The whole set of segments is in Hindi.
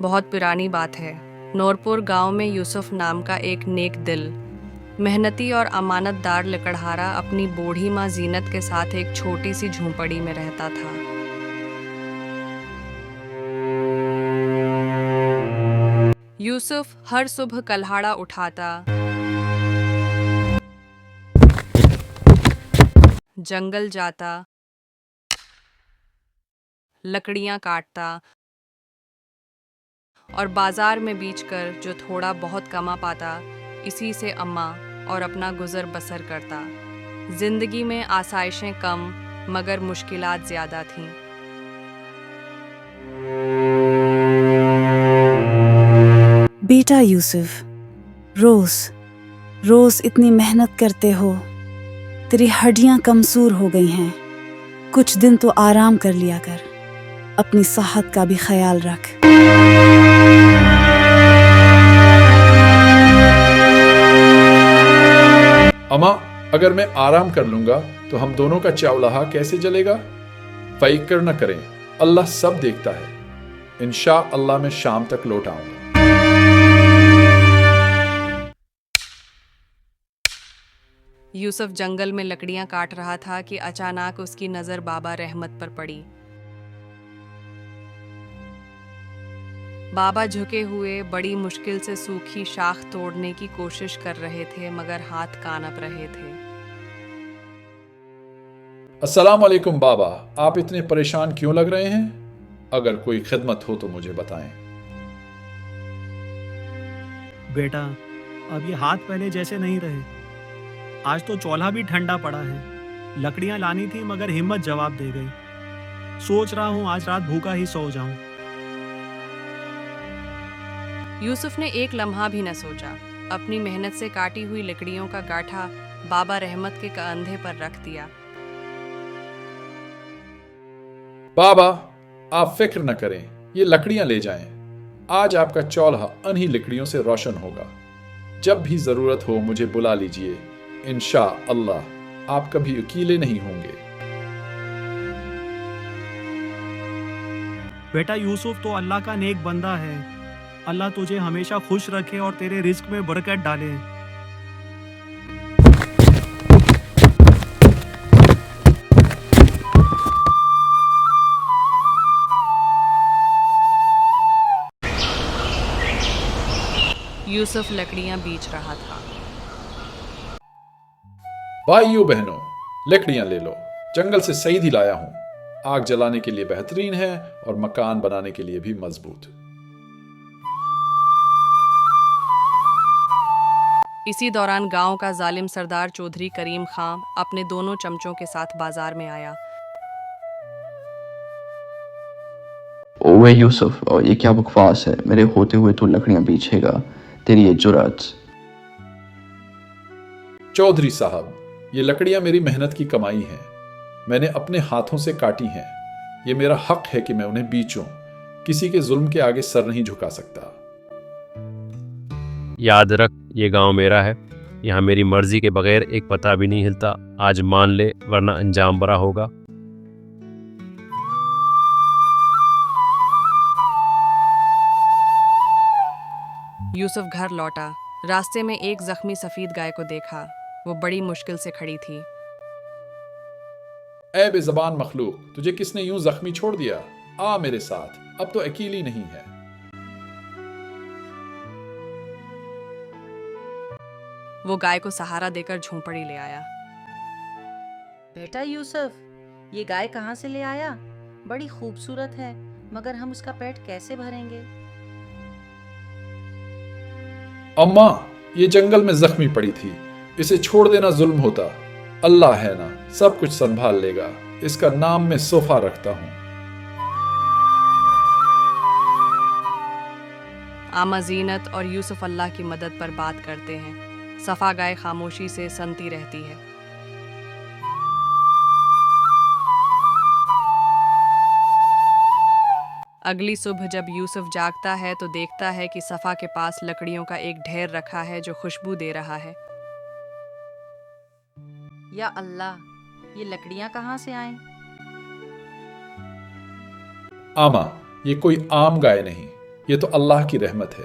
बहुत पुरानी बात है। नूरपुर गांव में यूसुफ नाम का एक नेक दिल, मेहनती और अमानतदार लकड़हारा अपनी बूढ़ी माँ जीनत के साथ एक छोटी सी झोंपड़ी में रहता था। यूसुफ हर सुबह कल्हाड़ा उठाता, जंगल जाता, लकड़ियां काटता और बाजार में बेचकर जो थोड़ा बहुत कमा पाता, इसी से अम्मा और अपना गुजर बसर करता। जिंदगी में आसाइशें कम मगर मुश्किलात ज्यादा थीं। बेटा यूसुफ, रोज रोज इतनी मेहनत करते हो, तेरी हड्डियां कमजोर हो गई हैं। कुछ दिन तो आराम कर लिया कर, अपनी सेहत का भी ख्याल रख। अम्मा, अगर मैं आराम कर लूंगा तो हम दोनों का चौलाहा कैसे जलेगा? फिक्र न करें, अल्लाह सब देखता है। इंशाअल्लाह मैं शाम तक लौट आऊंगा। यूसुफ जंगल में लकड़ियां काट रहा था कि अचानक उसकी नजर बाबा रहमत पर पड़ी। बाबा झुके हुए बड़ी मुश्किल से सूखी शाख तोड़ने की कोशिश कर रहे थे, मगर हाथ कांप रहे थे। अस्सलाम वालेकुम बाबा, आप इतने परेशान क्यों लग रहे हैं? अगर कोई खिदमत हो तो मुझे बताएं। बेटा, अब ये हाथ पहले जैसे नहीं रहे। आज तो चूल्हा भी ठंडा पड़ा है। लकड़ियां लानी थी मगर हिम्मत जवाब दे गई। सोच रहा हूँ आज रात भूखा ही सो जाऊं। यूसुफ ने एक लम्हा भी न सोचा। अपनी मेहनत से काटी हुई लकड़ियों का गाठा बाबा रहमत के कंधे पर रख दिया। बाबा, आप फिक्र न करें, ये लकड़ियां ले जाएं। आज आपका चौल्हा इन्हीं लकड़ियों से रोशन होगा। जब भी जरूरत हो मुझे बुला लीजिए। इंशाअल्लाह आप कभी अकेले नहीं होंगे। बेटा, यूसुफ तो अल्लाह का नेक बंदा है। अल्लाह तुझे हमेशा खुश रखे और तेरे रिस्क में बरकत डाले। यूसुफ लकड़ियां बीच रहा था। भाइयों बहनों, लकड़ियां ले लो। जंगल से सईद ही लाया हूं। आग जलाने के लिए बेहतरीन है और मकान बनाने के लिए भी मजबूत। इसी दौरान गांव का जालिम सरदार चौधरी करीम खां अपने दोनों चमचों के साथ बाजार में आया। ओए यूसुफ, और ये क्या बकवास है? मेरे होते हुए तू लकड़ियां बेचेगा? तेरी ये जुर्रत! चौधरी साहब, ये लकड़ियां मेरी मेहनत की कमाई हैं। मैंने अपने हाथों से काटी हैं। ये मेरा हक है कि मैं उन्हें बेचूं। किसी के जुल्म के आगे सर नहीं झुका सकता। याद रख, ये गांव मेरा है। यहाँ मेरी मर्जी के बगैर एक पता भी नहीं हिलता। आज मान ले, वरना अंजाम बड़ा होगा। यूसुफ घर लौटा। रास्ते में एक जख्मी सफेद गाय को देखा। वो बड़ी मुश्किल से खड़ी थी। ऐ बेज़बान मखलूक, तुझे किसने यूं जख्मी छोड़ दिया? आ मेरे साथ, अब तो अकेली नहीं है। वो गाय को सहारा देकर झोंपड़ी ले आया। बेटा यूसुफ, ये गाय कहाँ से ले आया? बड़ी खूबसूरत है, मगर हम उसका पेट कैसे भरेंगे? अम्मा, ये जंगल में जख्मी पड़ी थी। इसे छोड़ देना जुल्म होता। अल्लाह है ना, सब कुछ संभाल लेगा। इसका नाम मैं सोफा रखता हूं। आमा जीनत और यूसुफ अल्लाह की मदद पर बात करते हैं। सफा गाय खामोशी से सनती रहती है। अगली सुबह जब यूसुफ जागता है तो देखता है कि सफा के पास लकड़ियों का एक ढेर रखा है जो खुशबू दे रहा है। या अल्लाह, ये लकड़ियां कहाँ से आए? आमा, ये कोई आम गाय नहीं, ये तो अल्लाह की रहमत है।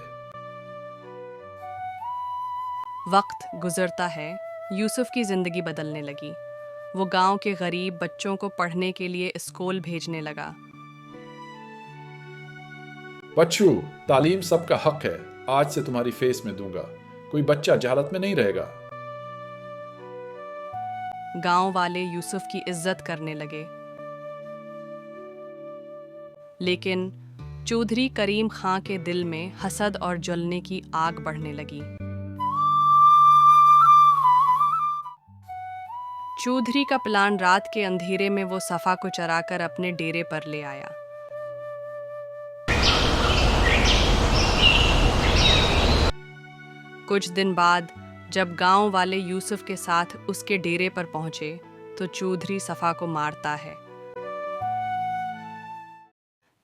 वक्त गुजरता है, यूसुफ की ज़िंदगी बदलने लगी। वो गांव के गरीब बच्चों को पढ़ने के लिए स्कूल भेजने लगा। बच्चू, तालीम सबका हक है। आज से तुम्हारी फेस में दूंगा। कोई बच्चा जहालत में नहीं रहेगा। गांव वाले यूसुफ की इज्जत करने लगे। लेकिन चौधरी करीम खां के दिल में हसद और जलने की आग बढ़ने लगी। चौधरी का प्लान रात के अंधेरे में वो सफा को चराकर अपने डेरे पर ले आया। कुछ दिन बाद जब गांव वाले यूसुफ के साथ उसके डेरे पर पहुंचे तो चौधरी सफा को मारता है।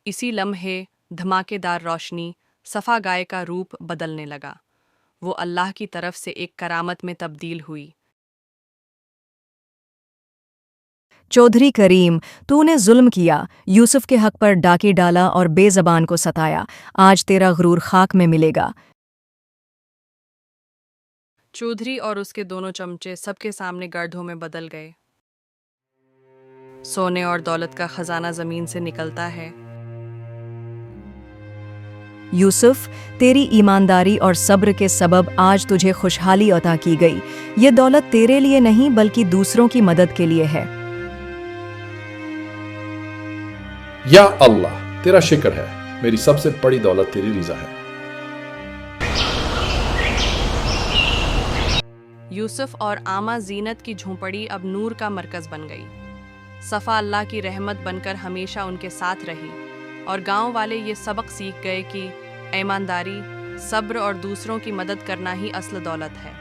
इसी लम्हे धमाकेदार रोशनी सफा गाय का रूप बदलने लगा। वो अल्लाह की तरफ से एक करामत में तब्दील हुई। चौधरी करीम, तूने जुल्म किया, यूसुफ के हक पर डाके डाला और बेज़बान को सताया। आज तेरा गुरूर खाक में मिलेगा। चौधरी और उसके दोनों चमचे सबके सामने गर्दों में बदल गए। सोने और दौलत का खजाना जमीन से निकलता है। यूसुफ, तेरी ईमानदारी और सब्र के सबब आज तुझे खुशहाली अता की गई। ये दौलत तेरे लिए नहीं बल्कि दूसरों की मदद के लिए है। या अल्लाह, तेरा शुक्र है। मेरी सबसे बड़ी दौलत तेरी रिजा है। यूसुफ और आमा जीनत की झोंपड़ी अब नूर का मरकज बन गई। सफ़ा अल्लाह की रहमत बनकर हमेशा उनके साथ रही और गांव वाले ये सबक सीख गए कि ईमानदारी, सब्र और दूसरों की मदद करना ही असल दौलत है।